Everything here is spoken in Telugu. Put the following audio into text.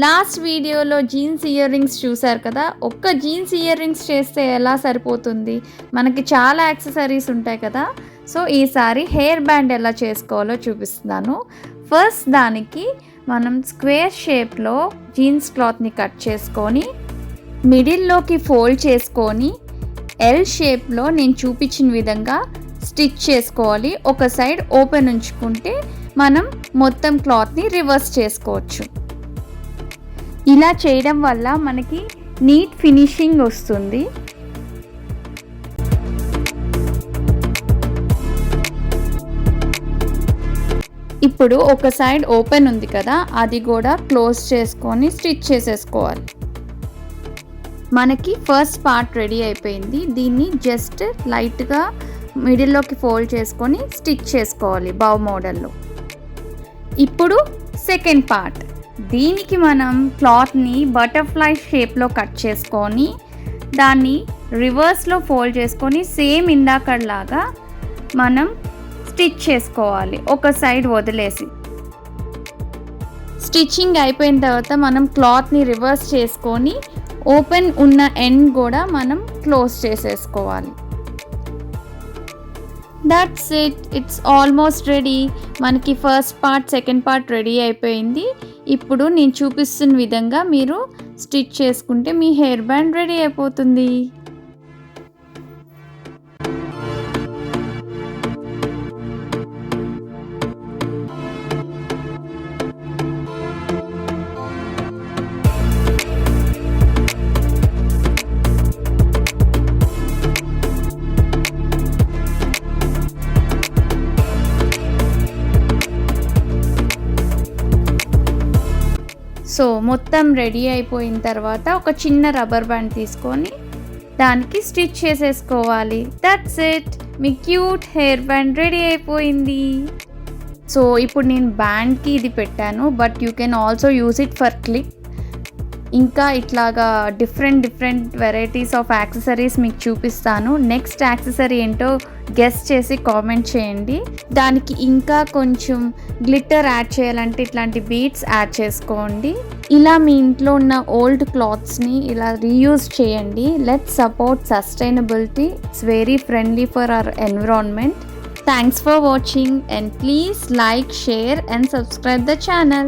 లాస్ట్ వీడియోలో జీన్స్ ఇయర్ రింగ్స్ చూసారు కదా. ఒక్క జీన్స్ ఇయర్ రింగ్స్ చేస్తే ఎలా సరిపోతుంది, మనకి చాలా యాక్సెసరీస్ ఉంటాయి కదా. సో ఈసారి హెయిర్ బ్యాండ్ ఎలా చేసుకోవాలో చూపిస్తున్నాను. ఫస్ట్ దానికి మనం స్క్వేర్ షేప్లో జీన్స్ క్లాత్ని కట్ చేసుకొని మిడిల్లోకి ఫోల్డ్ చేసుకొని ఎల్ షేప్లో నేను చూపించిన విధంగా స్టిచ్ చేసుకోవాలి. ఒక సైడ్ ఓపెన్ ఉంచుకుంటే మనం మొత్తం క్లాత్ని రివర్స్ చేసుకోవచ్చు. ఇలా చేయడం వల్ల మనకి నీట్ ఫినిషింగ్ వస్తుంది. ఇప్పుడు ఒక సైడ్ ఓపెన్ ఉంది కదా, అది కూడా క్లోజ్ చేసుకొని స్టిచ్ చేసేసుకోవాలి. మనకి ఫస్ట్ పార్ట్ రెడీ అయిపోయింది. దీన్ని జస్ట్ లైట్గా మిడిల్లోకి ఫోల్డ్ చేసుకొని స్టిచ్ చేసుకోవాలి బౌ మోడల్లో. ఇప్పుడు సెకండ్ పార్ట్, దీనికి మనం క్లాత్ని బటర్ఫ్లై షేప్లో కట్ చేసుకొని దాన్ని రివర్స్లో ఫోల్డ్ చేసుకొని సేమ్ ఇందాకలాగా మనం స్టిచ్ చేసుకోవాలి, ఒక సైడ్ వదిలేసి. స్టిచ్చింగ్ అయిపోయిన తర్వాత మనం క్లాత్ని రివర్స్ చేసుకొని ఓపెన్ ఉన్న ఎండ్ కూడా మనం క్లోజ్ చేసేసుకోవాలి. That's it, it's almost ready. మనకి first part second part ready అయిపోయింది. ఇప్పుడు నేను చూపిస్తున్న విధంగా మీరు స్టిచ్ చేసుకుంటే మీ హెయిర్ బ్యాండ్ రెడీ అయిపోతుంది. సో మొత్తం రెడీ అయిపోయిన తర్వాత ఒక చిన్న రబ్బర్ బ్యాండ్ తీసుకొని దానికి స్టిచ్ చేసేసుకోవాలి. That's it, me cute hair band ready అయిపోయింది. సో ఇప్పుడు నేను బ్యాండ్కి ఇది పెట్టాను, but you can also use it for clip. ఇంకా ఇట్లాగా డిఫరెంట్ వెరైటీస్ ఆఫ్ యాక్సెసరీస్ మీకు చూపిస్తాను. నెక్స్ట్ యాక్సెసరీ ఏంటో గెస్ చేసి కామెంట్ చేయండి. దానికి ఇంకా కొంచెం గ్లిట్టర్ యాడ్ చేయాలంటే ఇట్లాంటి బీడ్స్ యాడ్ చేసుకోండి. ఇలా మీ ఇంట్లో ఉన్న ఓల్డ్ క్లాత్స్ని ఇలా రీయూజ్ చేయండి. Let's support sustainability. It's very friendly for hour environment. Thanks for watching and please like, share and subscribe the channel.